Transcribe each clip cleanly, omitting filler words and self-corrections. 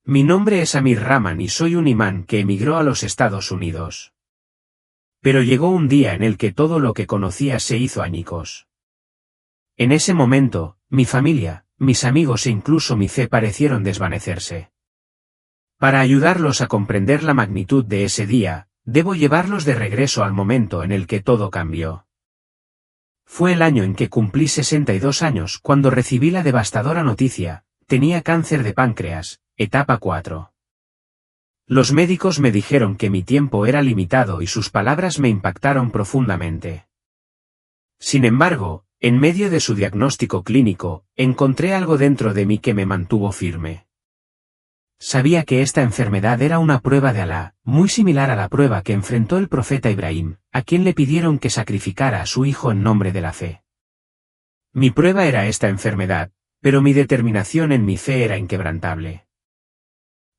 Mi nombre es Amir Rahman y soy un imán que emigró a los Estados Unidos. Pero llegó un día en el que todo lo que conocía se hizo añicos. En ese momento, mi familia, mis amigos e incluso mi fe parecieron desvanecerse. Para ayudarlos a comprender la magnitud de ese día, debo llevarlos de regreso al momento en el que todo cambió. Fue el año en que cumplí 62 años cuando recibí la devastadora noticia: tenía cáncer de páncreas, etapa 4. Los médicos me dijeron que mi tiempo era limitado y sus palabras me impactaron profundamente. Sin embargo, en medio de su diagnóstico clínico, encontré algo dentro de mí que me mantuvo firme. Sabía que esta enfermedad era una prueba de Alá, muy similar a la prueba que enfrentó el profeta Ibrahim, a quien le pidieron que sacrificara a su hijo en nombre de la fe. Mi prueba era esta enfermedad, pero mi determinación en mi fe era inquebrantable.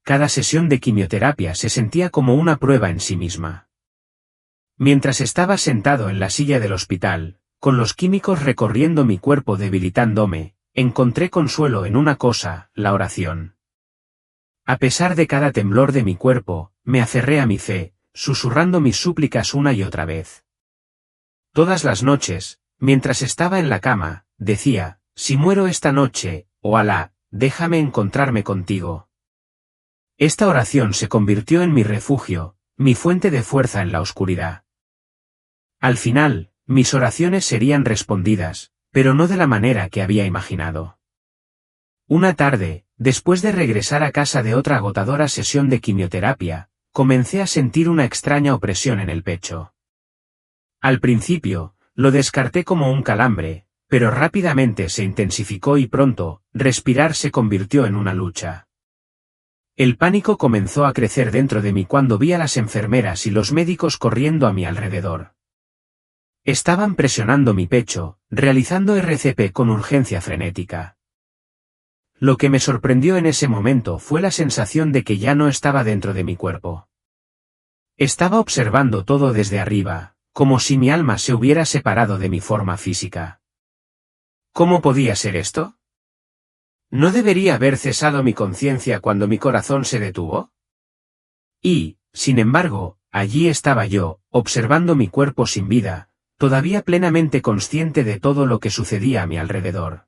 Cada sesión de quimioterapia se sentía como una prueba en sí misma. Mientras estaba sentado en la silla del hospital, con los químicos recorriendo mi cuerpo debilitándome, encontré consuelo en una cosa: la oración. A pesar de cada temblor de mi cuerpo, me aferré a mi fe, susurrando mis súplicas una y otra vez. Todas las noches, mientras estaba en la cama, decía: si muero esta noche, oh Alá, déjame encontrarme contigo. Esta oración se convirtió en mi refugio, mi fuente de fuerza en la oscuridad. Al final, mis oraciones serían respondidas, pero no de la manera que había imaginado. Una tarde, después de regresar a casa de otra agotadora sesión de quimioterapia, comencé a sentir una extraña opresión en el pecho. Al principio, lo descarté como un calambre, pero rápidamente se intensificó y pronto, respirar se convirtió en una lucha. El pánico comenzó a crecer dentro de mí cuando vi a las enfermeras y los médicos corriendo a mi alrededor. Estaban presionando mi pecho, realizando RCP con urgencia frenética. Lo que me sorprendió en ese momento fue la sensación de que ya no estaba dentro de mi cuerpo. Estaba observando todo desde arriba, como si mi alma se hubiera separado de mi forma física. ¿Cómo podía ser esto? ¿No debería haber cesado mi conciencia cuando mi corazón se detuvo? Y, sin embargo, allí estaba yo, observando mi cuerpo sin vida, todavía plenamente consciente de todo lo que sucedía a mi alrededor.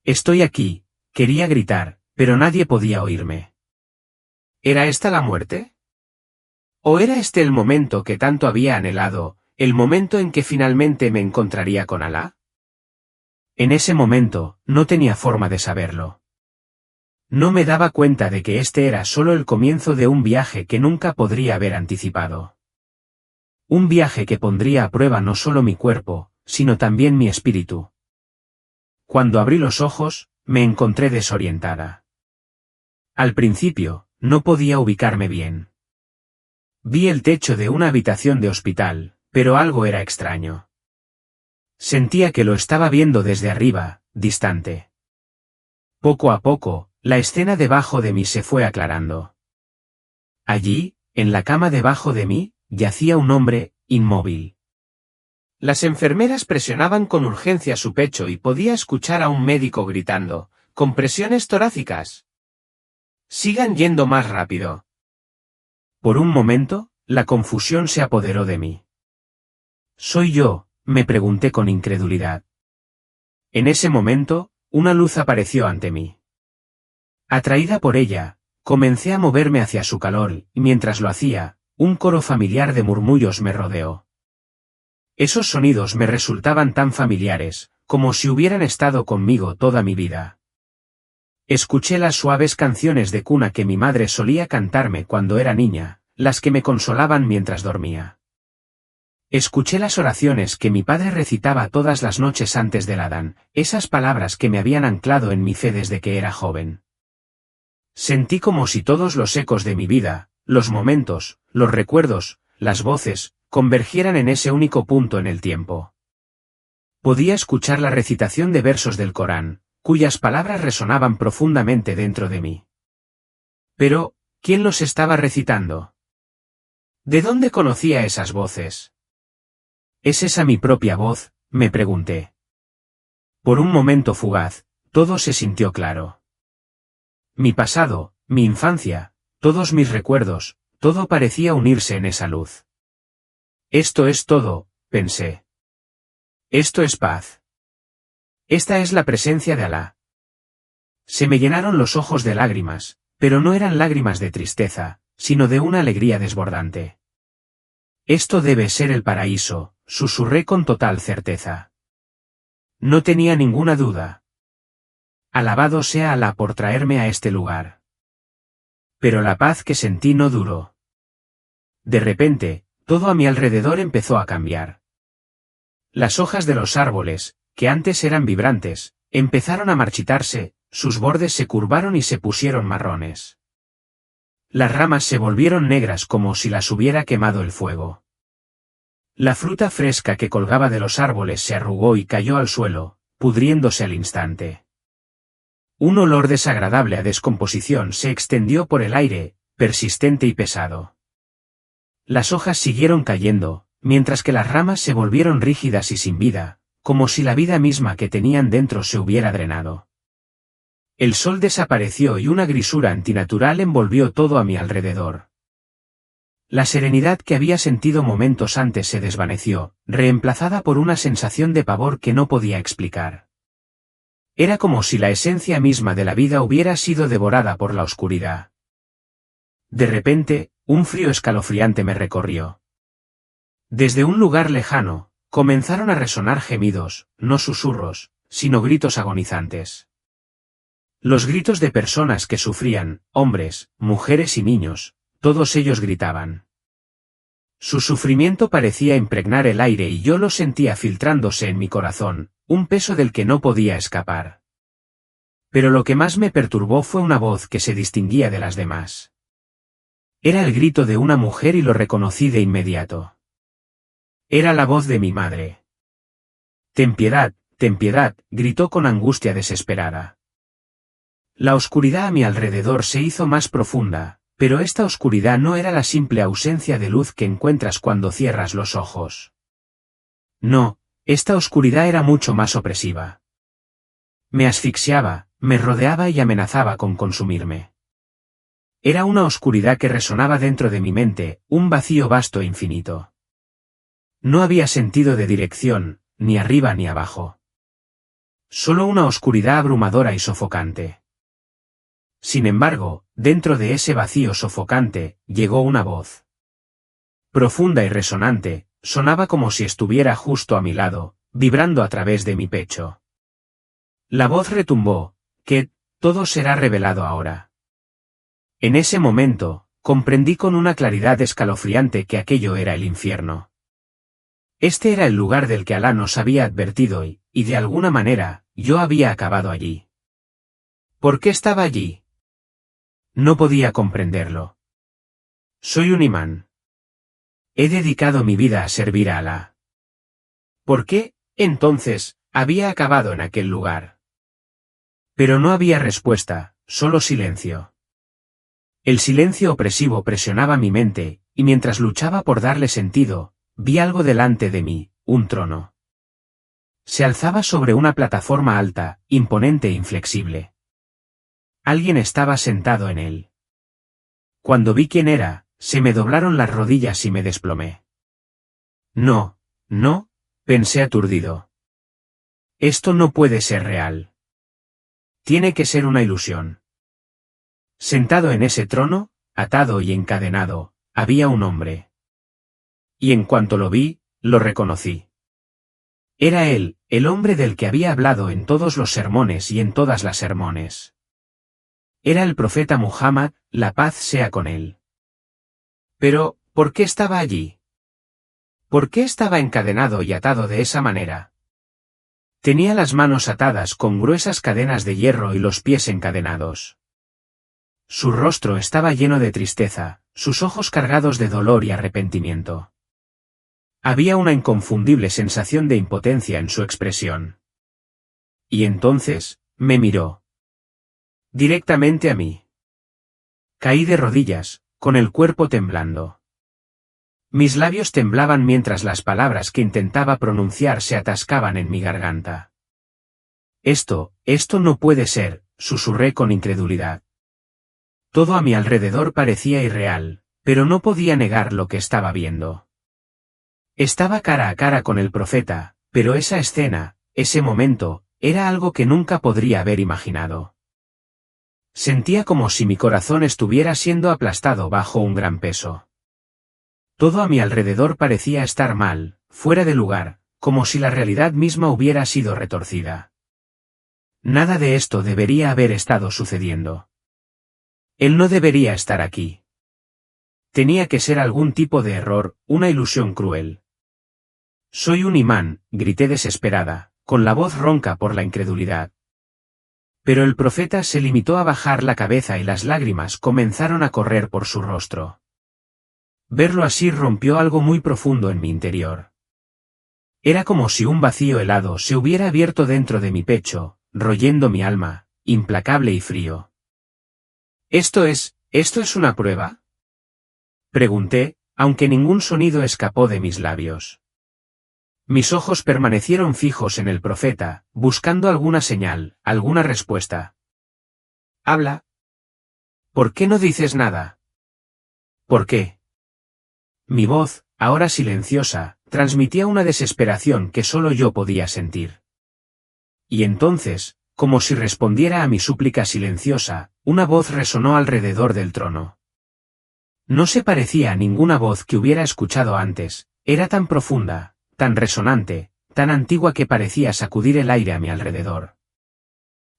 Estoy aquí. Quería gritar, pero nadie podía oírme. ¿Era esta la muerte? ¿O era este el momento que tanto había anhelado, el momento en que finalmente me encontraría con Alá? En ese momento, no tenía forma de saberlo. No me daba cuenta de que este era solo el comienzo de un viaje que nunca podría haber anticipado. Un viaje que pondría a prueba no solo mi cuerpo, sino también mi espíritu. Cuando abrí los ojos, me encontré desorientada. Al principio, no podía ubicarme bien. Vi el techo de una habitación de hospital, pero algo era extraño. Sentía que lo estaba viendo desde arriba, distante. Poco a poco, la escena debajo de mí se fue aclarando. Allí, en la cama debajo de mí, yacía un hombre, inmóvil. Las enfermeras presionaban con urgencia su pecho y podía escuchar a un médico gritando: «¡Compresiones torácicas! ¡Sigan yendo más rápido!». Por un momento, la confusión se apoderó de mí. «¿Soy yo?», me pregunté con incredulidad. En ese momento, una luz apareció ante mí. Atraída por ella, comencé a moverme hacia su calor y mientras lo hacía, un coro familiar de murmullos me rodeó. Esos sonidos me resultaban tan familiares, como si hubieran estado conmigo toda mi vida. Escuché las suaves canciones de cuna que mi madre solía cantarme cuando era niña, las que me consolaban mientras dormía. Escuché las oraciones que mi padre recitaba todas las noches antes del Adán, esas palabras que me habían anclado en mi fe desde que era joven. Sentí como si todos los ecos de mi vida, los momentos, los recuerdos, las voces, convergieran en ese único punto en el tiempo. Podía escuchar la recitación de versos del Corán, cuyas palabras resonaban profundamente dentro de mí. Pero, ¿quién los estaba recitando? ¿De dónde conocía esas voces? ¿Es esa mi propia voz?, me pregunté. Por un momento fugaz, todo se sintió claro. Mi pasado, mi infancia, todos mis recuerdos, todo parecía unirse en esa luz. Esto es todo, pensé. Esto es paz. Esta es la presencia de Alá. Se me llenaron los ojos de lágrimas, pero no eran lágrimas de tristeza, sino de una alegría desbordante. Esto debe ser el paraíso, susurré con total certeza. No tenía ninguna duda. Alabado sea Alá por traerme a este lugar. Pero la paz que sentí no duró. De repente, todo a mi alrededor empezó a cambiar. Las hojas de los árboles, que antes eran vibrantes, empezaron a marchitarse, sus bordes se curvaron y se pusieron marrones. Las ramas se volvieron negras como si las hubiera quemado el fuego. La fruta fresca que colgaba de los árboles se arrugó y cayó al suelo, pudriéndose al instante. Un olor desagradable a descomposición se extendió por el aire, persistente y pesado. Las hojas siguieron cayendo, mientras que las ramas se volvieron rígidas y sin vida, como si la vida misma que tenían dentro se hubiera drenado. El sol desapareció y una grisura antinatural envolvió todo a mi alrededor. La serenidad que había sentido momentos antes se desvaneció, reemplazada por una sensación de pavor que no podía explicar. Era como si la esencia misma de la vida hubiera sido devorada por la oscuridad. De repente, un frío escalofriante me recorrió. Desde un lugar lejano, comenzaron a resonar gemidos, no susurros, sino gritos agonizantes. Los gritos de personas que sufrían, hombres, mujeres y niños, todos ellos gritaban. Su sufrimiento parecía impregnar el aire y yo lo sentía filtrándose en mi corazón, un peso del que no podía escapar. Pero lo que más me perturbó fue una voz que se distinguía de las demás. Era el grito de una mujer y lo reconocí de inmediato. Era la voz de mi madre. Ten piedad, gritó con angustia desesperada. La oscuridad a mi alrededor se hizo más profunda, pero esta oscuridad no era la simple ausencia de luz que encuentras cuando cierras los ojos. No, esta oscuridad era mucho más opresiva. Me asfixiaba, me rodeaba y amenazaba con consumirme. Era una oscuridad que resonaba dentro de mi mente, un vacío vasto e infinito. No había sentido de dirección, ni arriba ni abajo. Solo una oscuridad abrumadora y sofocante. Sin embargo, dentro de ese vacío sofocante, llegó una voz. Profunda y resonante, sonaba como si estuviera justo a mi lado, vibrando a través de mi pecho. La voz retumbó, que, todo será revelado ahora. En ese momento, comprendí con una claridad escalofriante que aquello era el infierno. Este era el lugar del que Alá nos había advertido y, de alguna manera, yo había acabado allí. ¿Por qué estaba allí? No podía comprenderlo. Soy un imán. He dedicado mi vida a servir a Alá. ¿Por qué, entonces, había acabado en aquel lugar? Pero no había respuesta, solo silencio. El silencio opresivo presionaba mi mente, y mientras luchaba por darle sentido, vi algo delante de mí, un trono. Se alzaba sobre una plataforma alta, imponente e inflexible. Alguien estaba sentado en él. Cuando vi quién era, se me doblaron las rodillas y me desplomé. No, pensé aturdido. Esto no puede ser real. Tiene que ser una ilusión. Sentado en ese trono, atado y encadenado, había un hombre. Y en cuanto lo vi, lo reconocí. Era él, el hombre del que había hablado en todos los sermones y en todas las sermones. Era el profeta Muhammad, la paz sea con él. Pero, ¿por qué estaba allí? ¿Por qué estaba encadenado y atado de esa manera? Tenía las manos atadas con gruesas cadenas de hierro y los pies encadenados. Su rostro estaba lleno de tristeza, sus ojos cargados de dolor y arrepentimiento. Había una inconfundible sensación de impotencia en su expresión. Y entonces, me miró. Directamente a mí. Caí de rodillas, con el cuerpo temblando. Mis labios temblaban mientras las palabras que intentaba pronunciar se atascaban en mi garganta. Esto no puede ser, susurré con incredulidad. Todo a mi alrededor parecía irreal, pero no podía negar lo que estaba viendo. Estaba cara a cara con el profeta, pero esa escena, ese momento, era algo que nunca podría haber imaginado. Sentía como si mi corazón estuviera siendo aplastado bajo un gran peso. Todo a mi alrededor parecía estar mal, fuera de lugar, como si la realidad misma hubiera sido retorcida. Nada de esto debería haber estado sucediendo. Él no debería estar aquí. Tenía que ser algún tipo de error, una ilusión cruel. Soy un imán, grité desesperada, con la voz ronca por la incredulidad. Pero el profeta se limitó a bajar la cabeza y las lágrimas comenzaron a correr por su rostro. Verlo así rompió algo muy profundo en mi interior. Era como si un vacío helado se hubiera abierto dentro de mi pecho, royendo mi alma, implacable y frío. ¿Esto es una prueba?», pregunté, aunque ningún sonido escapó de mis labios. Mis ojos permanecieron fijos en el profeta, buscando alguna señal, alguna respuesta. «Habla. ¿Por qué no dices nada?». «¿Por qué?». Mi voz, ahora silenciosa, transmitía una desesperación que solo yo podía sentir. Y entonces, como si respondiera a mi súplica silenciosa, una voz resonó alrededor del trono. No se parecía a ninguna voz que hubiera escuchado antes, era tan profunda, tan resonante, tan antigua que parecía sacudir el aire a mi alrededor.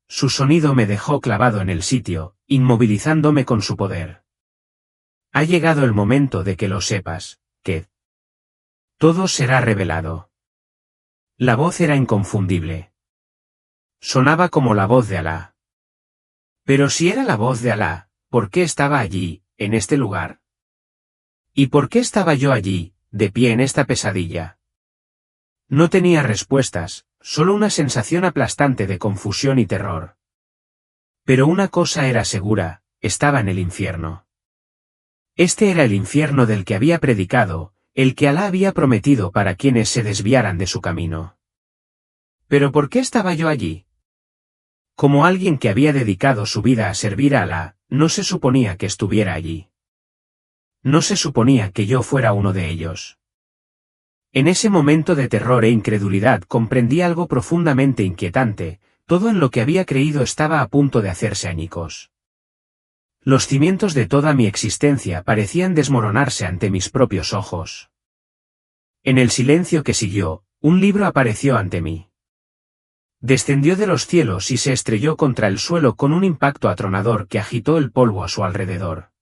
Su sonido me dejó clavado en el sitio, inmovilizándome con su poder. «Ha llegado el momento de que lo sepas, que todo será revelado». La voz era inconfundible. Sonaba como la voz de Alá. Pero si era la voz de Alá, ¿por qué estaba allí, en este lugar? ¿Y por qué estaba yo allí, de pie en esta pesadilla? No tenía respuestas, solo una sensación aplastante de confusión y terror. Pero una cosa era segura, estaba en el infierno. Este era el infierno del que había predicado, el que Alá había prometido para quienes se desviaran de su camino. ¿Pero por qué estaba yo allí? Como alguien que había dedicado su vida a servir a Alá, no se suponía que estuviera allí. No se suponía que yo fuera uno de ellos. En ese momento de terror e incredulidad comprendí algo profundamente inquietante, todo en lo que había creído estaba a punto de hacerse añicos. Los cimientos de toda mi existencia parecían desmoronarse ante mis propios ojos. En el silencio que siguió, un libro apareció ante mí. Descendió de los cielos y se estrelló contra el suelo con un impacto atronador que agitó el polvo a su alrededor.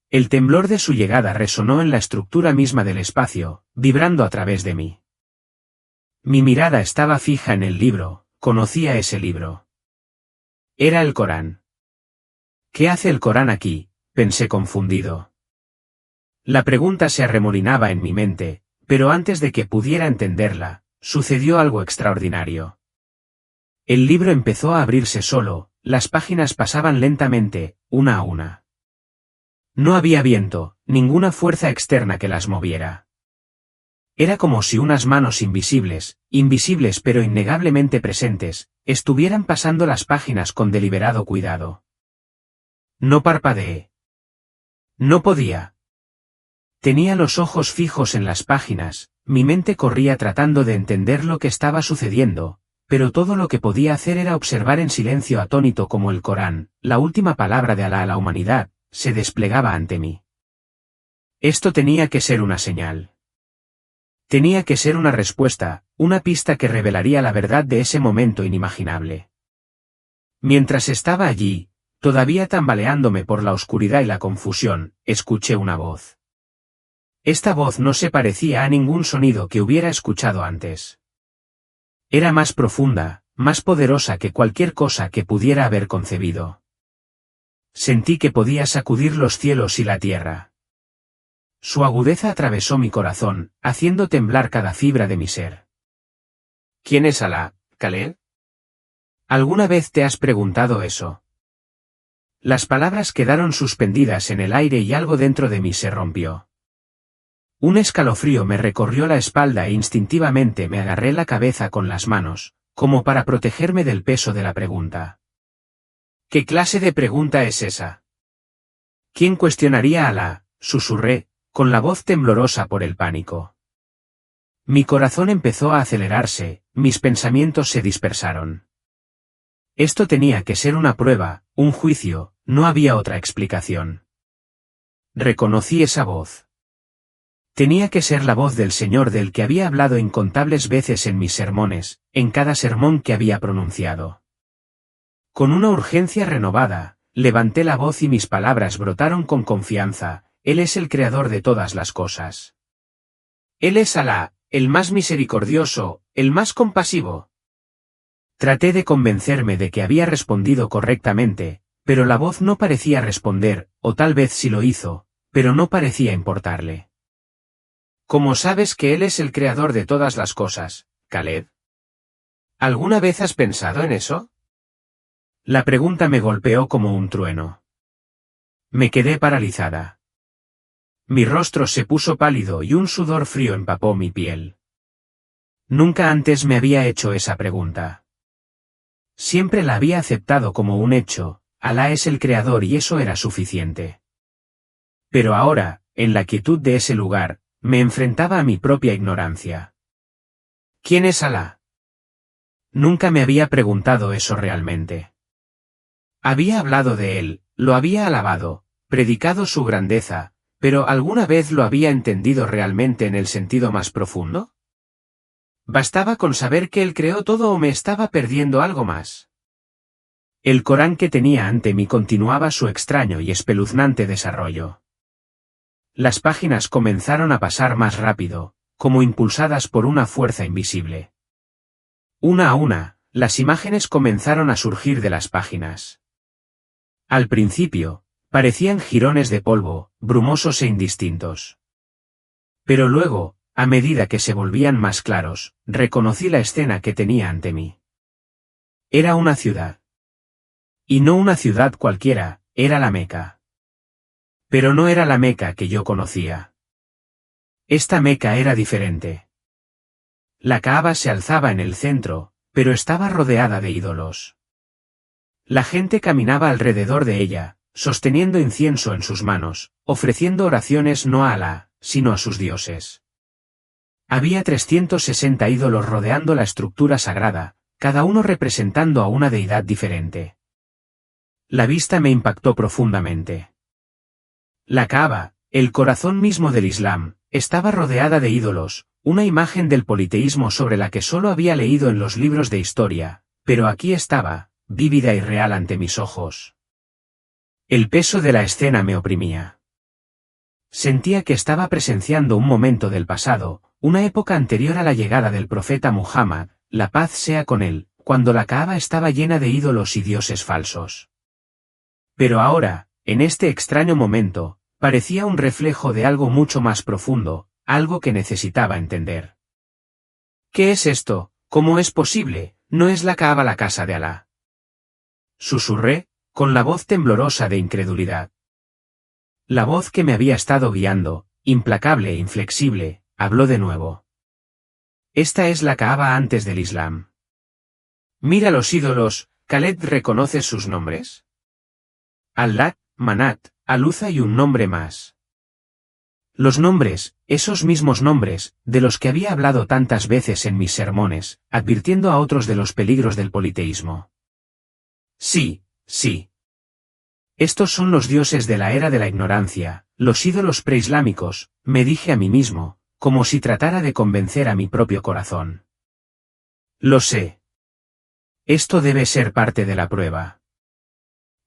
El temblor de su llegada resonó en la estructura misma del espacio, vibrando a través de mí. Mi mirada estaba fija en el libro, conocía ese libro. Era el Corán. «¿Qué hace el Corán aquí?», pensé confundido. La pregunta se arremolinaba en mi mente, pero antes de que pudiera entenderla, sucedió algo extraordinario. El libro empezó a abrirse solo, las páginas pasaban lentamente, una a una. No había viento, ninguna fuerza externa que las moviera. Era como si unas manos invisibles pero innegablemente presentes, estuvieran pasando las páginas con deliberado cuidado. No parpadeé. No podía. Tenía los ojos fijos en las páginas, mi mente corría tratando de entender lo que estaba sucediendo, pero todo lo que podía hacer era observar en silencio atónito como el Corán, la última palabra de Alá a la humanidad, se desplegaba ante mí. Esto tenía que ser una señal. Tenía que ser una respuesta, una pista que revelaría la verdad de ese momento inimaginable. Mientras estaba allí, todavía tambaleándome por la oscuridad y la confusión, escuché una voz. Esta voz no se parecía a ningún sonido que hubiera escuchado antes. Era más profunda, más poderosa que cualquier cosa que pudiera haber concebido. Sentí que podía sacudir los cielos y la tierra. Su agudeza atravesó mi corazón, haciendo temblar cada fibra de mi ser. ¿Quién es Alá, Khaled? ¿Alguna vez te has preguntado eso? Las palabras quedaron suspendidas en el aire y algo dentro de mí se rompió. Un escalofrío me recorrió la espalda e instintivamente me agarré la cabeza con las manos, como para protegerme del peso de la pregunta. ¿Qué clase de pregunta es esa? ¿Quién cuestionaría a Alá?, susurré, con la voz temblorosa por el pánico. Mi corazón empezó a acelerarse, mis pensamientos se dispersaron. Esto tenía que ser una prueba, un juicio, no había otra explicación. Reconocí esa voz. Tenía que ser la voz del Señor del que había hablado incontables veces en mis sermones, en cada sermón que había pronunciado. Con una urgencia renovada, levanté la voz y mis palabras brotaron con confianza: Él es el creador de todas las cosas. Él es Alá, el más misericordioso, el más compasivo. Traté de convencerme de que había respondido correctamente, pero la voz no parecía responder, o tal vez sí lo hizo, pero no parecía importarle. ¿Cómo sabes que Él es el creador de todas las cosas, Caleb? ¿Alguna vez has pensado en eso? La pregunta me golpeó como un trueno. Me quedé paralizada. Mi rostro se puso pálido y un sudor frío empapó mi piel. Nunca antes me había hecho esa pregunta. Siempre la había aceptado como un hecho: Alá es el creador y eso era suficiente. Pero ahora, en la quietud de ese lugar, me enfrentaba a mi propia ignorancia. ¿Quién es Alá? Nunca me había preguntado eso realmente. Había hablado de él, lo había alabado, predicado su grandeza, pero ¿alguna vez lo había entendido realmente en el sentido más profundo? ¿Bastaba con saber que él creó todo o me estaba perdiendo algo más? El Corán que tenía ante mí continuaba su extraño y espeluznante desarrollo. Las páginas comenzaron a pasar más rápido, como impulsadas por una fuerza invisible. Una a una, las imágenes comenzaron a surgir de las páginas. Al principio, parecían jirones de polvo, brumosos e indistintos. Pero luego, a medida que se volvían más claros, reconocí la escena que tenía ante mí. Era una ciudad. Y no una ciudad cualquiera, era la Meca. Pero no era la Meca que yo conocía. Esta Meca era diferente. La Kaaba se alzaba en el centro, pero estaba rodeada de ídolos. La gente caminaba alrededor de ella, sosteniendo incienso en sus manos, ofreciendo oraciones no a Alá, sino a sus dioses. Había 360 ídolos rodeando la estructura sagrada, cada uno representando a una deidad diferente. La vista me impactó profundamente. La Kaaba, el corazón mismo del Islam, estaba rodeada de ídolos, una imagen del politeísmo sobre la que solo había leído en los libros de historia, pero aquí estaba, vívida y real ante mis ojos. El peso de la escena me oprimía. Sentía que estaba presenciando un momento del pasado, una época anterior a la llegada del profeta Muhammad, la paz sea con él, cuando la Kaaba estaba llena de ídolos y dioses falsos. Pero ahora, en este extraño momento, parecía un reflejo de algo mucho más profundo, algo que necesitaba entender. ¿Qué es esto? ¿Cómo es posible? ¿No es la Kaaba la casa de Alá? Susurré, con la voz temblorosa de incredulidad. La voz que me había estado guiando, implacable e inflexible, habló de nuevo. Esta es la Kaaba antes del Islam. Mira los ídolos, ¿Khaled reconoce sus nombres? Al-Lat, Manat, Al-Uzza y un nombre más. Los nombres, esos mismos nombres, de los que había hablado tantas veces en mis sermones, advirtiendo a otros de los peligros del politeísmo. Sí, sí. Estos son los dioses de la era de la ignorancia, los ídolos preislámicos, me dije a mí mismo, como si tratara de convencer a mi propio corazón. Lo sé. Esto debe ser parte de la prueba.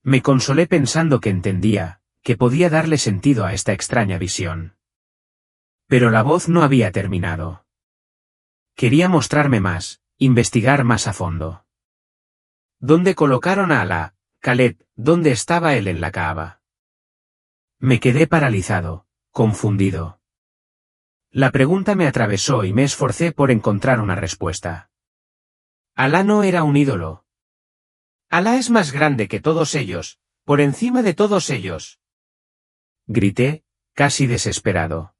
Me consolé pensando que entendía, que podía darle sentido a esta extraña visión. Pero la voz no había terminado. Quería mostrarme más, investigar más a fondo. ¿Dónde colocaron a Alá, Khaled? ¿Dónde estaba él en la Kaaba? Me quedé paralizado, confundido. La pregunta me atravesó y me esforcé por encontrar una respuesta. Alá no era un ídolo. Alá es más grande que todos ellos, por encima de todos ellos. Grité, casi desesperado.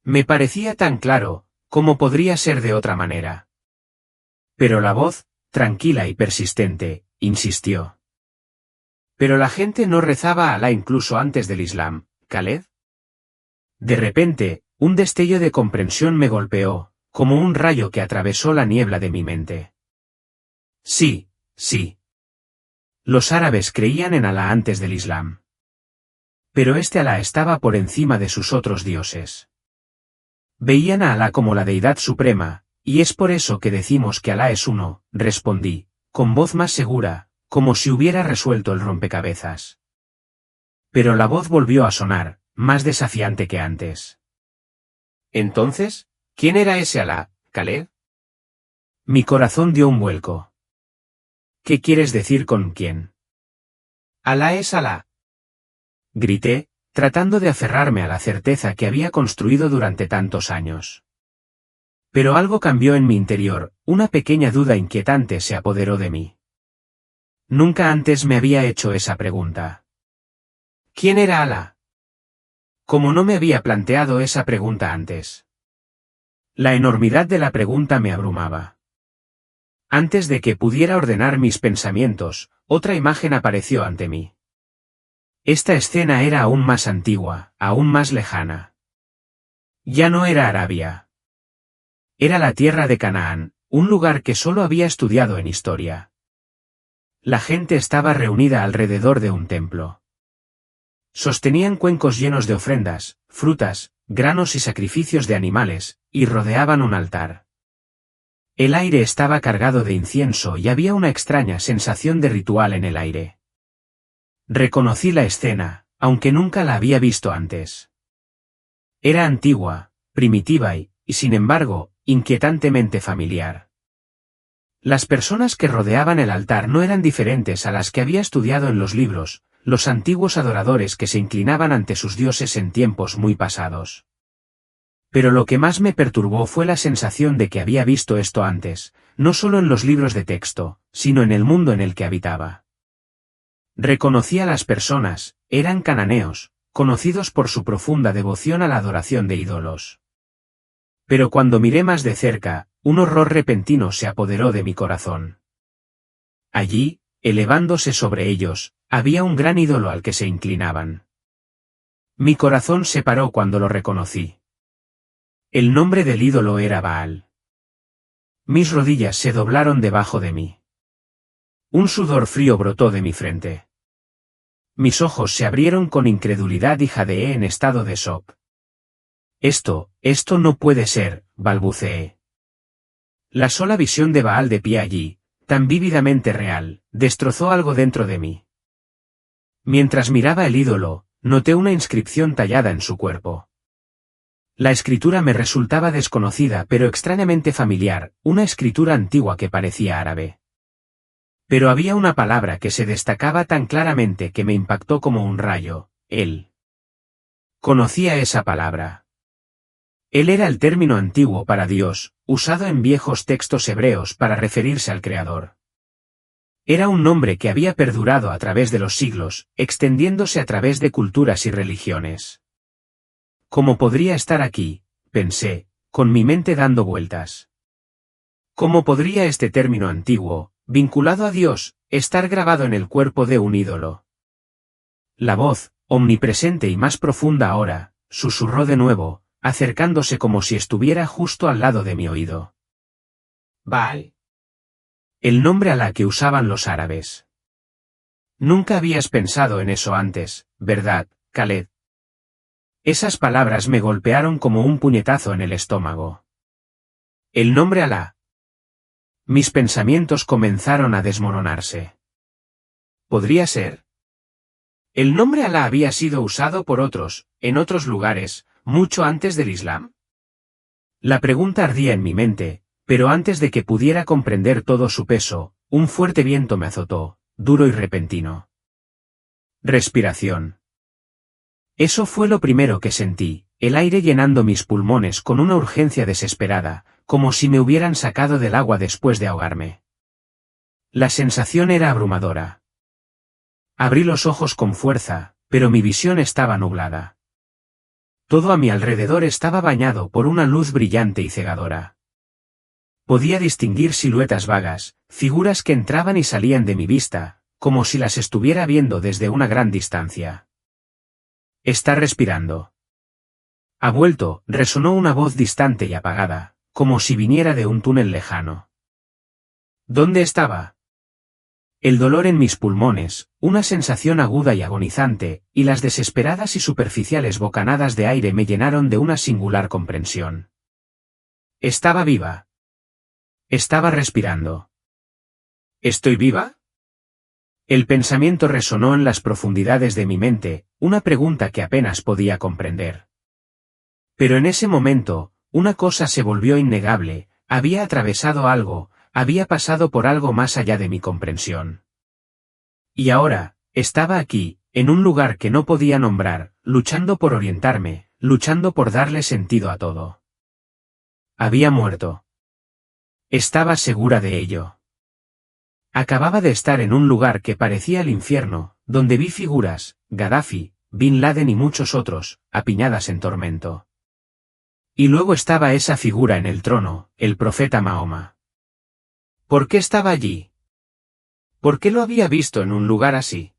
Me parecía tan claro, ¿cómo podría ser de otra manera? Pero la voz, tranquila y persistente, insistió. Pero la gente no rezaba a Alá incluso antes del Islam, Khaled. De repente, un destello de comprensión me golpeó, como un rayo que atravesó la niebla de mi mente. Sí, sí. Los árabes creían en Alá antes del Islam. Pero este Alá estaba por encima de sus otros dioses. Veían a Alá como la deidad suprema, y es por eso que decimos que Alá es uno, respondí, con voz más segura, como si hubiera resuelto el rompecabezas. Pero la voz volvió a sonar, más desafiante que antes. Entonces, ¿quién era ese Alá, Khaled? Mi corazón dio un vuelco. ¿Qué quieres decir con quién? Alá es Alá. Grité, tratando de aferrarme a la certeza que había construido durante tantos años. Pero algo cambió en mi interior, una pequeña duda inquietante se apoderó de mí. Nunca antes me había hecho esa pregunta. ¿Quién era Alá? Como no me había planteado esa pregunta antes. La enormidad de la pregunta me abrumaba. Antes de que pudiera ordenar mis pensamientos, otra imagen apareció ante mí. Esta escena era aún más antigua, aún más lejana. Ya no era Arabia. Era la tierra de Canaán, un lugar que solo había estudiado en historia. La gente estaba reunida alrededor de un templo. Sostenían cuencos llenos de ofrendas, frutas, granos y sacrificios de animales, y rodeaban un altar. El aire estaba cargado de incienso y había una extraña sensación de ritual en el aire. Reconocí la escena, aunque nunca la había visto antes. Era antigua, primitiva y, sin embargo, inquietantemente familiar. Las personas que rodeaban el altar no eran diferentes a las que había estudiado en los libros, los antiguos adoradores que se inclinaban ante sus dioses en tiempos muy pasados. Pero lo que más me perturbó fue la sensación de que había visto esto antes, no solo en los libros de texto, sino en el mundo en el que habitaba. Reconocí a las personas, eran cananeos, conocidos por su profunda devoción a la adoración de ídolos. Pero cuando miré más de cerca, un horror repentino se apoderó de mi corazón. Allí, elevándose sobre ellos, había un gran ídolo al que se inclinaban. Mi corazón se paró cuando lo reconocí. El nombre del ídolo era Baal. Mis rodillas se doblaron debajo de mí. Un sudor frío brotó de mi frente. Mis ojos se abrieron con incredulidad y jadeé en estado de shock. Esto no puede ser, balbuceé. La sola visión de Baal de pie allí, tan vívidamente real, destrozó algo dentro de mí. Mientras miraba el ídolo, noté una inscripción tallada en su cuerpo. La escritura me resultaba desconocida pero extrañamente familiar, una escritura antigua que parecía árabe. Pero había una palabra que se destacaba tan claramente que me impactó como un rayo, él. Conocía esa palabra. Él era el término antiguo para Dios, usado en viejos textos hebreos para referirse al Creador. Era un nombre que había perdurado a través de los siglos, extendiéndose a través de culturas y religiones. ¿Cómo podría estar aquí?, pensé, con mi mente dando vueltas. ¿Cómo podría este término antiguo, vinculado a Dios, estar grabado en el cuerpo de un ídolo? La voz, omnipresente y más profunda ahora, susurró de nuevo, acercándose como si estuviera justo al lado de mi oído. Baal. El nombre Alá que usaban los árabes. Nunca habías pensado en eso antes, ¿verdad, Khaled? Esas palabras me golpearon como un puñetazo en el estómago. El nombre Alá. Mis pensamientos comenzaron a desmoronarse. ¿Podría ser? El nombre Alá había sido usado por otros, en otros lugares, mucho antes del Islam. La pregunta ardía en mi mente, pero antes de que pudiera comprender todo su peso, un fuerte viento me azotó, duro y repentino. Respiración. Eso fue lo primero que sentí, el aire llenando mis pulmones con una urgencia desesperada, como si me hubieran sacado del agua después de ahogarme. La sensación era abrumadora. Abrí los ojos con fuerza, pero mi visión estaba nublada. Todo a mi alrededor estaba bañado por una luz brillante y cegadora. Podía distinguir siluetas vagas, figuras que entraban y salían de mi vista, como si las estuviera viendo desde una gran distancia. Está respirando. Ha vuelto, resonó una voz distante y apagada, como si viniera de un túnel lejano. ¿Dónde estaba? El dolor en mis pulmones, una sensación aguda y agonizante, y las desesperadas y superficiales bocanadas de aire me llenaron de una singular comprensión. Estaba viva. Estaba respirando. ¿Estoy viva? El pensamiento resonó en las profundidades de mi mente, una pregunta que apenas podía comprender. Pero en ese momento, una cosa se volvió innegable, había atravesado algo, había pasado por algo más allá de mi comprensión. Y ahora, estaba aquí, en un lugar que no podía nombrar, luchando por orientarme, luchando por darle sentido a todo. Había muerto. Estaba segura de ello. Acababa de estar en un lugar que parecía el infierno, donde vi figuras, Gaddafi, Bin Laden y muchos otros, apiñadas en tormento. Y luego estaba esa figura en el trono, el profeta Mahoma. ¿Por qué estaba allí? ¿Por qué lo había visto en un lugar así?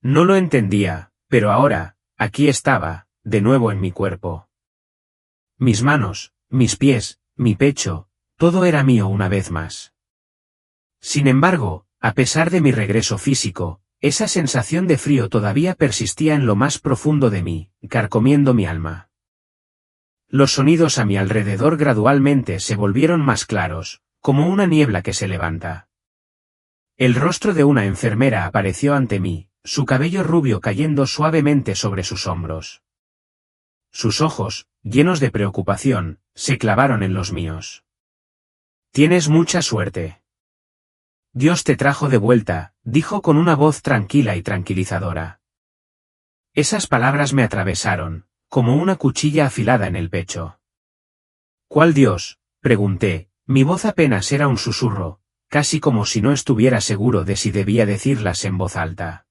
No lo entendía, pero ahora, aquí estaba, de nuevo en mi cuerpo. Mis manos, mis pies, mi pecho, todo era mío una vez más. Sin embargo, a pesar de mi regreso físico, esa sensación de frío todavía persistía en lo más profundo de mí, carcomiendo mi alma. Los sonidos a mi alrededor gradualmente se volvieron más claros, como una niebla que se levanta. El rostro de una enfermera apareció ante mí, su cabello rubio cayendo suavemente sobre sus hombros. Sus ojos, llenos de preocupación, se clavaron en los míos. Tienes mucha suerte. Dios te trajo de vuelta, dijo con una voz tranquila y tranquilizadora. Esas palabras me atravesaron, como una cuchilla afilada en el pecho. ¿Cuál Dios?, pregunté, mi voz apenas era un susurro, casi como si no estuviera seguro de si debía decirlas en voz alta.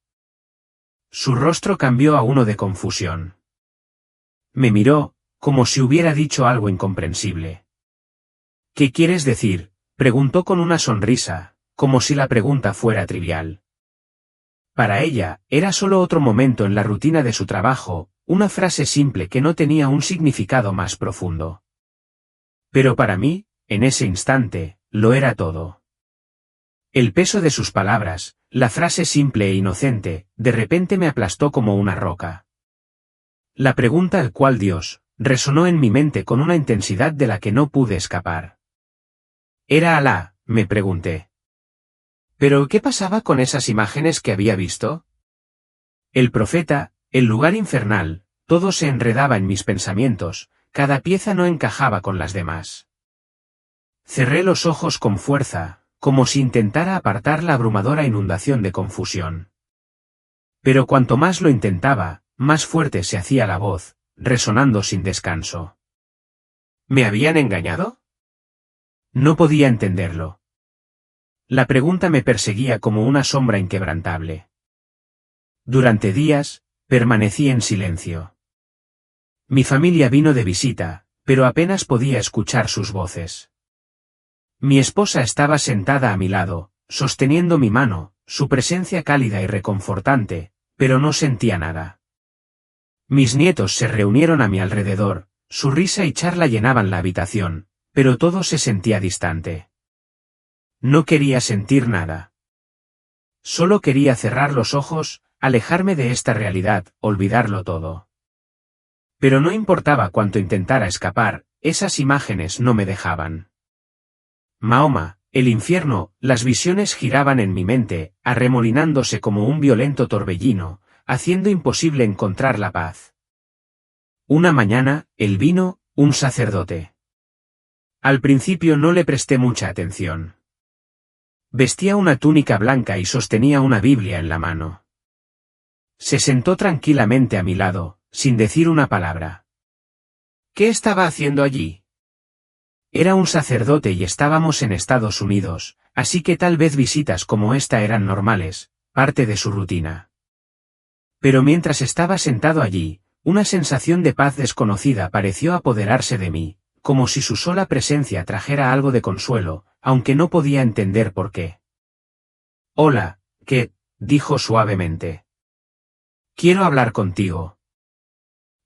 Su rostro cambió a uno de confusión. Me miró, como si hubiera dicho algo incomprensible. ¿Qué quieres decir?, preguntó con una sonrisa, como si la pregunta fuera trivial. Para ella, era solo otro momento en la rutina de su trabajo, una frase simple que no tenía un significado más profundo. Pero para mí, en ese instante, lo era todo. El peso de sus palabras, la frase simple e inocente, de repente me aplastó como una roca. La pregunta ¿al cual Dios?, resonó en mi mente con una intensidad de la que no pude escapar. ¿Era Alá?, me pregunté. ¿Pero qué pasaba con esas imágenes que había visto? El profeta, el lugar infernal, todo se enredaba en mis pensamientos, cada pieza no encajaba con las demás. Cerré los ojos con fuerza, como si intentara apartar la abrumadora inundación de confusión. Pero cuanto más lo intentaba, más fuerte se hacía la voz, resonando sin descanso. ¿Me habían engañado? No podía entenderlo. La pregunta me perseguía como una sombra inquebrantable. Durante días, permanecí en silencio. Mi familia vino de visita, pero apenas podía escuchar sus voces. Mi esposa estaba sentada a mi lado, sosteniendo mi mano, su presencia cálida y reconfortante, pero no sentía nada. Mis nietos se reunieron a mi alrededor, su risa y charla llenaban la habitación, pero todo se sentía distante. No quería sentir nada. Solo quería cerrar los ojos, alejarme de esta realidad, olvidarlo todo. Pero no importaba cuánto intentara escapar, esas imágenes no me dejaban. Mahoma, el infierno, las visiones giraban en mi mente, arremolinándose como un violento torbellino, haciendo imposible encontrar la paz. Una mañana, él vino, un sacerdote. Al principio no le presté mucha atención. Vestía una túnica blanca y sostenía una Biblia en la mano. Se sentó tranquilamente a mi lado, sin decir una palabra. ¿Qué estaba haciendo allí? Era un sacerdote y estábamos en Estados Unidos, así que tal vez visitas como esta eran normales, parte de su rutina. Pero mientras estaba sentado allí, una sensación de paz desconocida pareció apoderarse de mí, como si su sola presencia trajera algo de consuelo, aunque no podía entender por qué. Hola, «¿Qué?», dijo suavemente. «Quiero hablar contigo».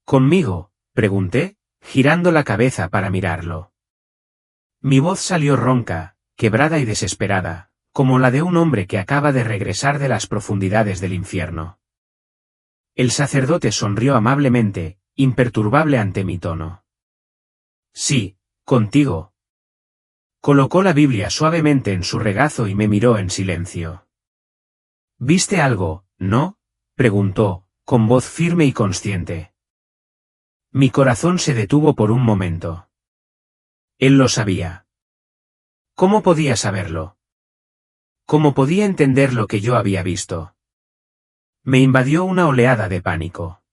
«¿Conmigo?», pregunté, girando la cabeza para mirarlo. Mi voz salió ronca, quebrada y desesperada, como la de un hombre que acaba de regresar de las profundidades del infierno. El sacerdote sonrió amablemente, imperturbable ante mi tono. «Sí, contigo». Colocó la Biblia suavemente en su regazo y me miró en silencio. «¿Viste algo, no?», preguntó, con voz firme y consciente. Mi corazón se detuvo por un momento. Él lo sabía. ¿Cómo podía saberlo? ¿Cómo podía entender lo que yo había visto? Me invadió una oleada de pánico.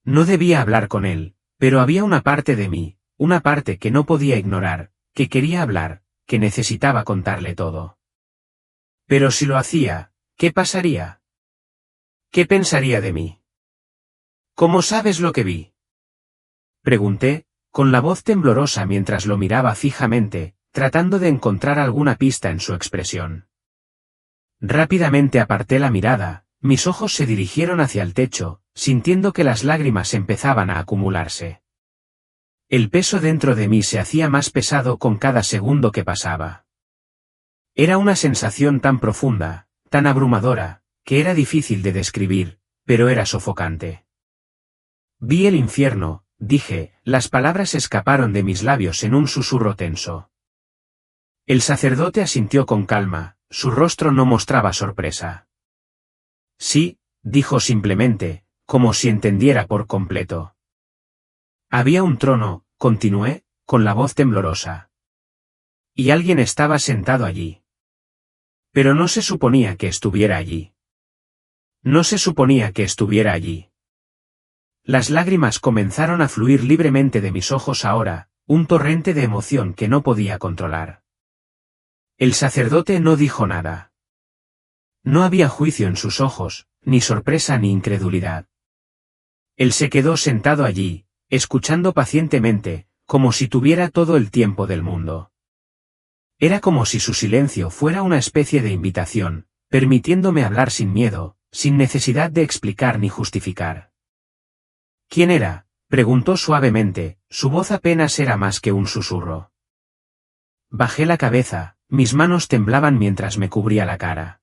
No debía hablar con él, pero había una parte de mí, una parte que no podía ignorar, que quería hablar, que necesitaba contarle todo. Pero si lo hacía, ¿qué pasaría? ¿Qué pensaría de mí? ¿Cómo sabes lo que vi?, pregunté, con la voz temblorosa mientras lo miraba fijamente, tratando de encontrar alguna pista en su expresión. Rápidamente aparté la mirada, mis ojos se dirigieron hacia el techo, sintiendo que las lágrimas empezaban a acumularse. El peso dentro de mí se hacía más pesado con cada segundo que pasaba. Era una sensación tan profunda, tan abrumadora, que era difícil de describir, pero era sofocante. Vi el infierno, dije, las palabras escaparon de mis labios en un susurro tenso. El sacerdote asintió con calma, su rostro no mostraba sorpresa. Sí, dijo simplemente, como si entendiera por completo. Había un trono, continué, con la voz temblorosa. Y alguien estaba sentado allí. Pero no se suponía que estuviera allí. No se suponía que estuviera allí. Las lágrimas comenzaron a fluir libremente de mis ojos ahora, un torrente de emoción que no podía controlar. El sacerdote no dijo nada. No había juicio en sus ojos, ni sorpresa ni incredulidad. Él se quedó sentado allí, escuchando pacientemente, como si tuviera todo el tiempo del mundo. Era como si su silencio fuera una especie de invitación, permitiéndome hablar sin miedo, sin necesidad de explicar ni justificar. ¿Quién era?, preguntó suavemente, su voz apenas era más que un susurro. Bajé la cabeza, mis manos temblaban mientras me cubría la cara.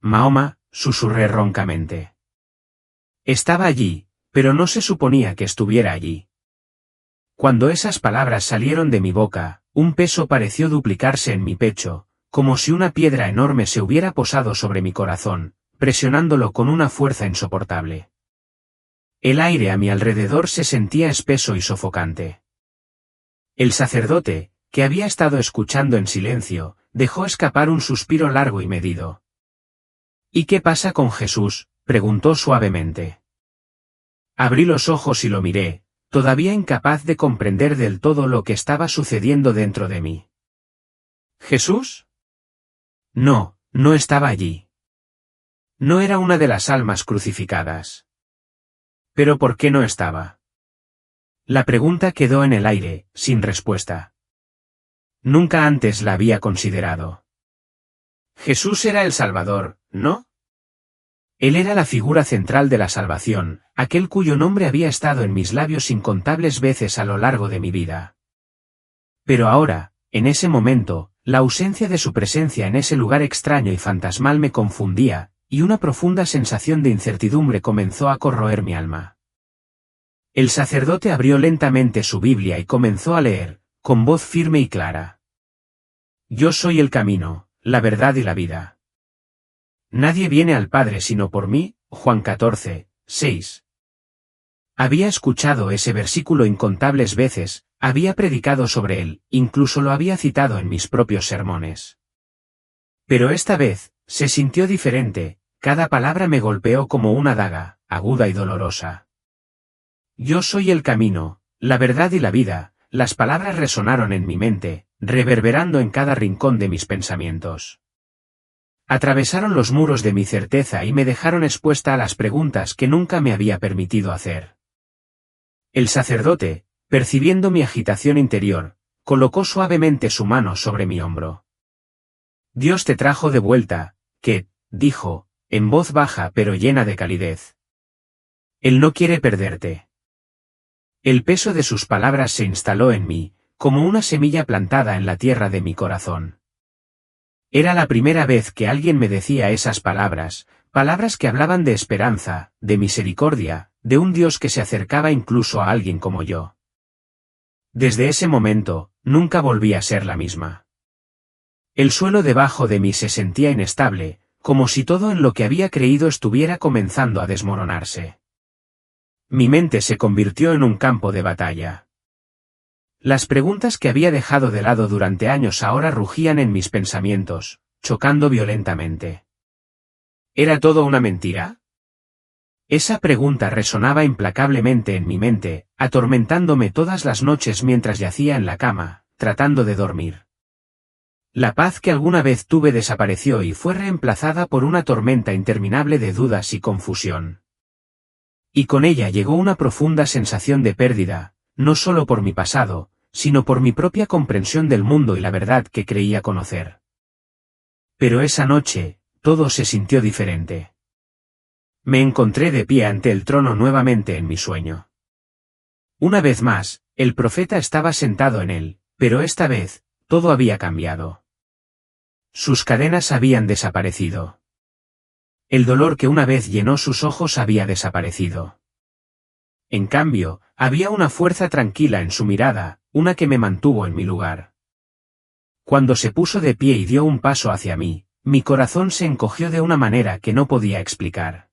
Mahoma, susurré roncamente. Estaba allí, pero no se suponía que estuviera allí. Cuando esas palabras salieron de mi boca, un peso pareció duplicarse en mi pecho, como si una piedra enorme se hubiera posado sobre mi corazón, presionándolo con una fuerza insoportable. El aire a mi alrededor se sentía espeso y sofocante. El sacerdote, que había estado escuchando en silencio, dejó escapar un suspiro largo y medido. ¿Y qué pasa con Jesús?, preguntó suavemente. Abrí los ojos y lo miré, todavía incapaz de comprender del todo lo que estaba sucediendo dentro de mí. ¿Jesús? No, no estaba allí. No era una de las almas crucificadas. ¿Pero por qué no estaba? La pregunta quedó en el aire, sin respuesta. Nunca antes la había considerado. Jesús era el Salvador, ¿no? Él era la figura central de la salvación, aquel cuyo nombre había estado en mis labios incontables veces a lo largo de mi vida. Pero ahora, en ese momento, la ausencia de su presencia en ese lugar extraño y fantasmal me confundía, y una profunda sensación de incertidumbre comenzó a corroer mi alma. El sacerdote abrió lentamente su Biblia y comenzó a leer, con voz firme y clara. Yo soy el camino, la verdad y la vida. Nadie viene al Padre sino por mí, Juan 14, 6. Había escuchado ese versículo incontables veces, había predicado sobre él, incluso lo había citado en mis propios sermones. Pero esta vez, se sintió diferente, cada palabra me golpeó como una daga, aguda y dolorosa. Yo soy el camino, la verdad y la vida, las palabras resonaron en mi mente, reverberando en cada rincón de mis pensamientos. Atravesaron los muros de mi certeza y me dejaron expuesta a las preguntas que nunca me había permitido hacer. El sacerdote, percibiendo mi agitación interior, colocó suavemente su mano sobre mi hombro. Dios te trajo de vuelta, Ket, dijo, en voz baja pero llena de calidez. Él no quiere perderte. El peso de sus palabras se instaló en mí, como una semilla plantada en la tierra de mi corazón. Era la primera vez que alguien me decía esas palabras, palabras que hablaban de esperanza, de misericordia, de un Dios que se acercaba incluso a alguien como yo. Desde ese momento, nunca volví a ser la misma. El suelo debajo de mí se sentía inestable, como si todo en lo que había creído estuviera comenzando a desmoronarse. Mi mente se convirtió en un campo de batalla. Las preguntas que había dejado de lado durante años ahora rugían en mis pensamientos, chocando violentamente. ¿Era todo una mentira? Esa pregunta resonaba implacablemente en mi mente, atormentándome todas las noches mientras yacía en la cama, tratando de dormir. La paz que alguna vez tuve desapareció y fue reemplazada por una tormenta interminable de dudas y confusión. Y con ella llegó una profunda sensación de pérdida, no solo por mi pasado, sino por mi propia comprensión del mundo y la verdad que creía conocer. Pero esa noche, todo se sintió diferente. Me encontré de pie ante el trono nuevamente en mi sueño. Una vez más, el profeta estaba sentado en él, pero esta vez, todo había cambiado. Sus cadenas habían desaparecido. El dolor que una vez llenó sus ojos había desaparecido. En cambio, había una fuerza tranquila en su mirada, una que me mantuvo en mi lugar. Cuando se puso de pie y dio un paso hacia mí, mi corazón se encogió de una manera que no podía explicar.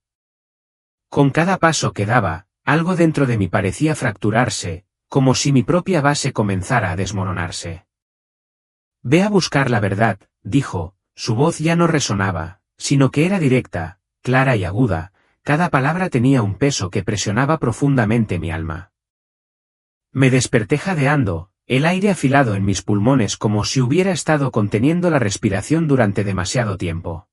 Con cada paso que daba, algo dentro de mí parecía fracturarse, como si mi propia base comenzara a desmoronarse. Ve a buscar la verdad, dijo, su voz ya no resonaba, sino que era directa, clara y aguda, cada palabra tenía un peso que presionaba profundamente mi alma. Me desperté jadeando, el aire afilado en mis pulmones como si hubiera estado conteniendo la respiración durante demasiado tiempo.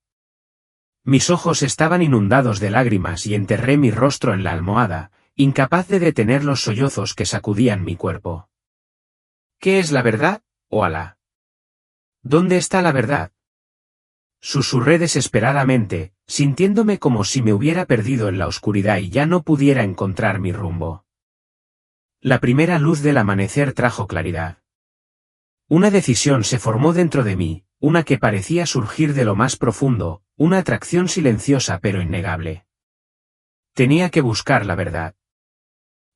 Mis ojos estaban inundados de lágrimas y enterré mi rostro en la almohada, incapaz de detener los sollozos que sacudían mi cuerpo. ¿Qué es la verdad, oh Alá? ¿Dónde está la verdad? Susurré desesperadamente, sintiéndome como si me hubiera perdido en la oscuridad y ya no pudiera encontrar mi rumbo. La primera luz del amanecer trajo claridad. Una decisión se formó dentro de mí, una que parecía surgir de lo más profundo, una atracción silenciosa pero innegable. Tenía que buscar la verdad.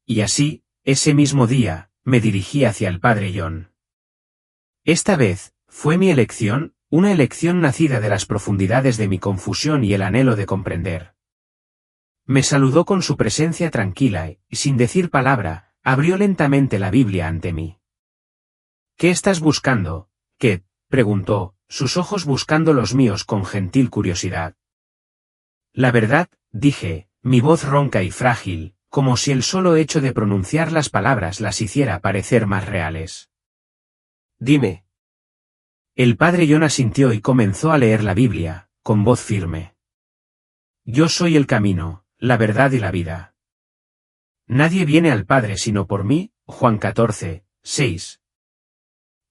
Y así, ese mismo día, me dirigí hacia el padre John. Esta vez, fue mi elección, una elección nacida de las profundidades de mi confusión y el anhelo de comprender. Me saludó con su presencia tranquila y, sin decir palabra, abrió lentamente la Biblia ante mí. ¿Qué estás buscando, Kate?, preguntó, sus ojos buscando los míos con gentil curiosidad. La verdad, dije, mi voz ronca y frágil, como si el solo hecho de pronunciar las palabras las hiciera parecer más reales. Dime. El padre John asintió y comenzó a leer la Biblia, con voz firme. Yo soy el camino, la verdad y la vida. Nadie viene al Padre sino por mí, Juan 14, 6.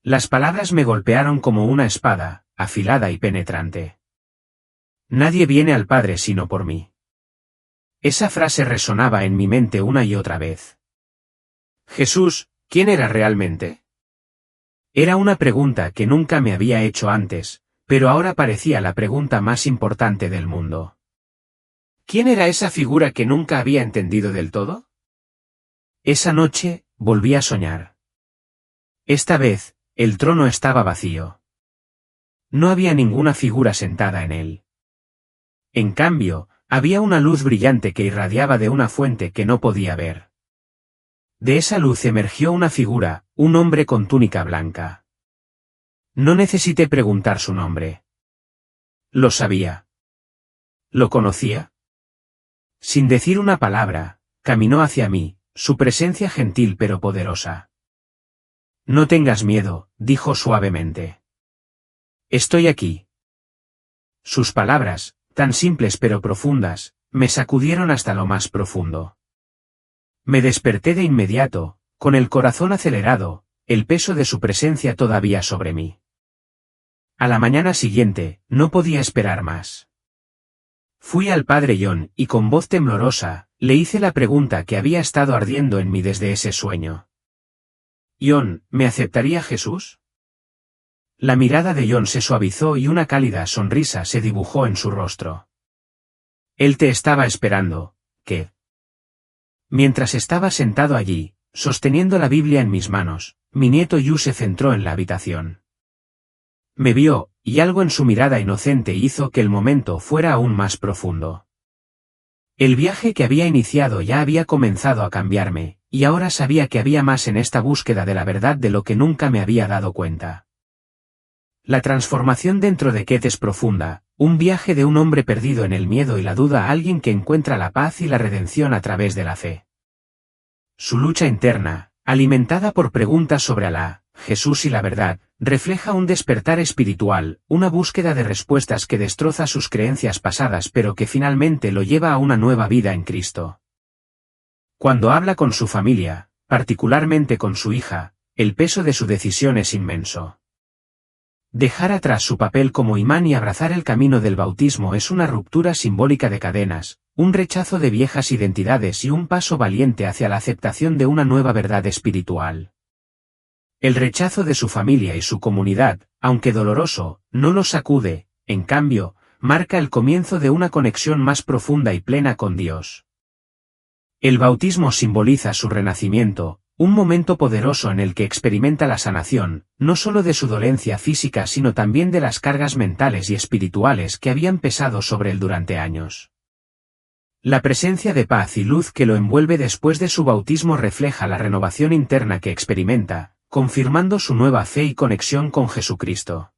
Las palabras me golpearon como una espada, afilada y penetrante. Nadie viene al Padre sino por mí. Esa frase resonaba en mi mente una y otra vez. Jesús, ¿quién era realmente? Era una pregunta que nunca me había hecho antes, pero ahora parecía la pregunta más importante del mundo. ¿Quién era esa figura que nunca había entendido del todo? Esa noche, volví a soñar. Esta vez, el trono estaba vacío. No había ninguna figura sentada en él. En cambio, había una luz brillante que irradiaba de una fuente que no podía ver. De esa luz emergió una figura, un hombre con túnica blanca. No necesité preguntar su nombre. Lo sabía. ¿Lo conocía? Sin decir una palabra, caminó hacia mí, su presencia gentil pero poderosa. No tengas miedo, dijo suavemente. Estoy aquí. Sus palabras, tan simples pero profundas, me sacudieron hasta lo más profundo. Me desperté de inmediato, con el corazón acelerado, el peso de su presencia todavía sobre mí. A la mañana siguiente, no podía esperar más. Fui al padre John y con voz temblorosa, le hice la pregunta que había estado ardiendo en mí desde ese sueño. «John, ¿me aceptaría Jesús?» La mirada de John se suavizó y una cálida sonrisa se dibujó en su rostro. Él te estaba esperando, ¿qué? Mientras estaba sentado allí, sosteniendo la Biblia en mis manos, mi nieto Yu se centró en la habitación. Me vio, y algo en su mirada inocente hizo que el momento fuera aún más profundo. El viaje que había iniciado ya había comenzado a cambiarme, y ahora sabía que había más en esta búsqueda de la verdad de lo que nunca me había dado cuenta. La transformación dentro de Kate es profunda, un viaje de un hombre perdido en el miedo y la duda a alguien que encuentra la paz y la redención a través de la fe. Su lucha interna, alimentada por preguntas sobre Alá, Jesús y la verdad, refleja un despertar espiritual, una búsqueda de respuestas que destroza sus creencias pasadas pero que finalmente lo lleva a una nueva vida en Cristo. Cuando habla con su familia, particularmente con su hija, el peso de su decisión es inmenso. Dejar atrás su papel como imán y abrazar el camino del bautismo es una ruptura simbólica de cadenas, un rechazo de viejas identidades y un paso valiente hacia la aceptación de una nueva verdad espiritual. El rechazo de su familia y su comunidad, aunque doloroso, no lo sacude, en cambio, marca el comienzo de una conexión más profunda y plena con Dios. El bautismo simboliza su renacimiento, un momento poderoso en el que experimenta la sanación, no solo de su dolencia física sino también de las cargas mentales y espirituales que habían pesado sobre él durante años. La presencia de paz y luz que lo envuelve después de su bautismo refleja la renovación interna que experimenta, confirmando su nueva fe y conexión con Jesucristo.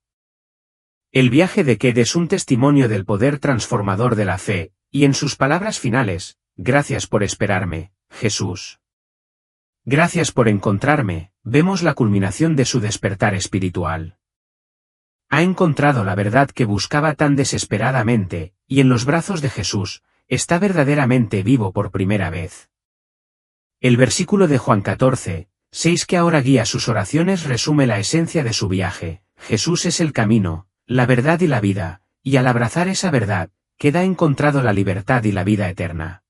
El viaje de Kate es un testimonio del poder transformador de la fe, y en sus palabras finales, «Gracias por esperarme, Jesús. Gracias por encontrarme», vemos la culminación de su despertar espiritual. Ha encontrado la verdad que buscaba tan desesperadamente, y en los brazos de Jesús, está verdaderamente vivo por primera vez. El versículo de Juan 14:6 que ahora guía sus oraciones resume la esencia de su viaje. Jesús es el camino, la verdad y la vida, y al abrazar esa verdad, queda encontrado la libertad y la vida eterna.